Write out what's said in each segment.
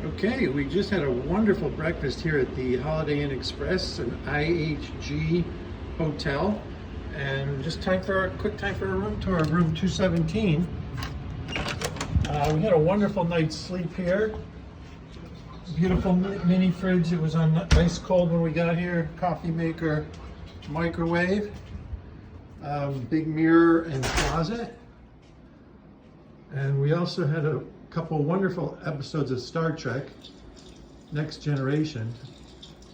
Okay, we just had a wonderful breakfast here at the Holiday Inn Express, an IHG hotel, and just quick time for a room tour of room 217. We had a wonderful night's sleep here. Beautiful mini fridge. It was on ice cold when we got here. Coffee maker, microwave, big mirror and closet. And we also had a couple wonderful episodes of Star Trek, Next Generation.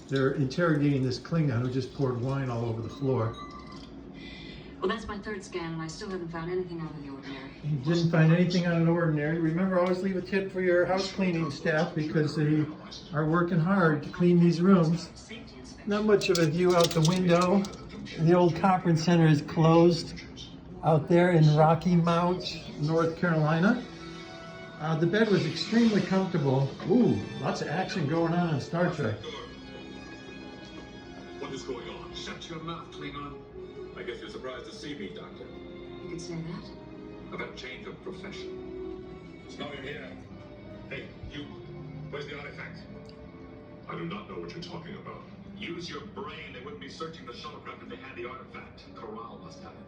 They're interrogating this Klingon who just poured wine all over the floor. Well, that's my third scan, and I still haven't found anything out of the ordinary. You didn't find anything out of the ordinary. Remember, always leave a tip for your house cleaning staff because they are working hard to clean these rooms. Not much of a view out the window. The old conference center is closed out there in Rocky Mount, North Carolina. The bed was extremely comfortable. Ooh, lots of action going on Star Trek. What is going on? Shut your mouth, Klingon. I guess you're surprised to see me, Doctor. You could say that. I've had a change of profession. So now you're here. Hey, you. Where's the artifact? I do not know what you're talking about. Use your brain. They wouldn't be searching the shuttlecraft if they had the artifact. Corral must have it.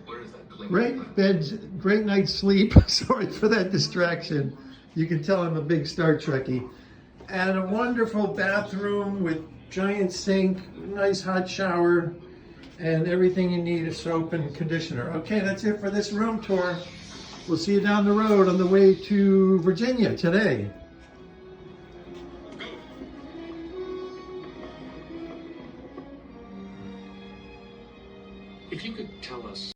Where is that Klingon? Great bed, great night's sleep. Sorry for that distraction. You can tell I'm a big Star Trekkie. And a wonderful bathroom with giant sink, nice hot shower, and everything you need, a soap and conditioner. Okay, that's it for this room tour. We'll see you down the road on the way to Virginia today.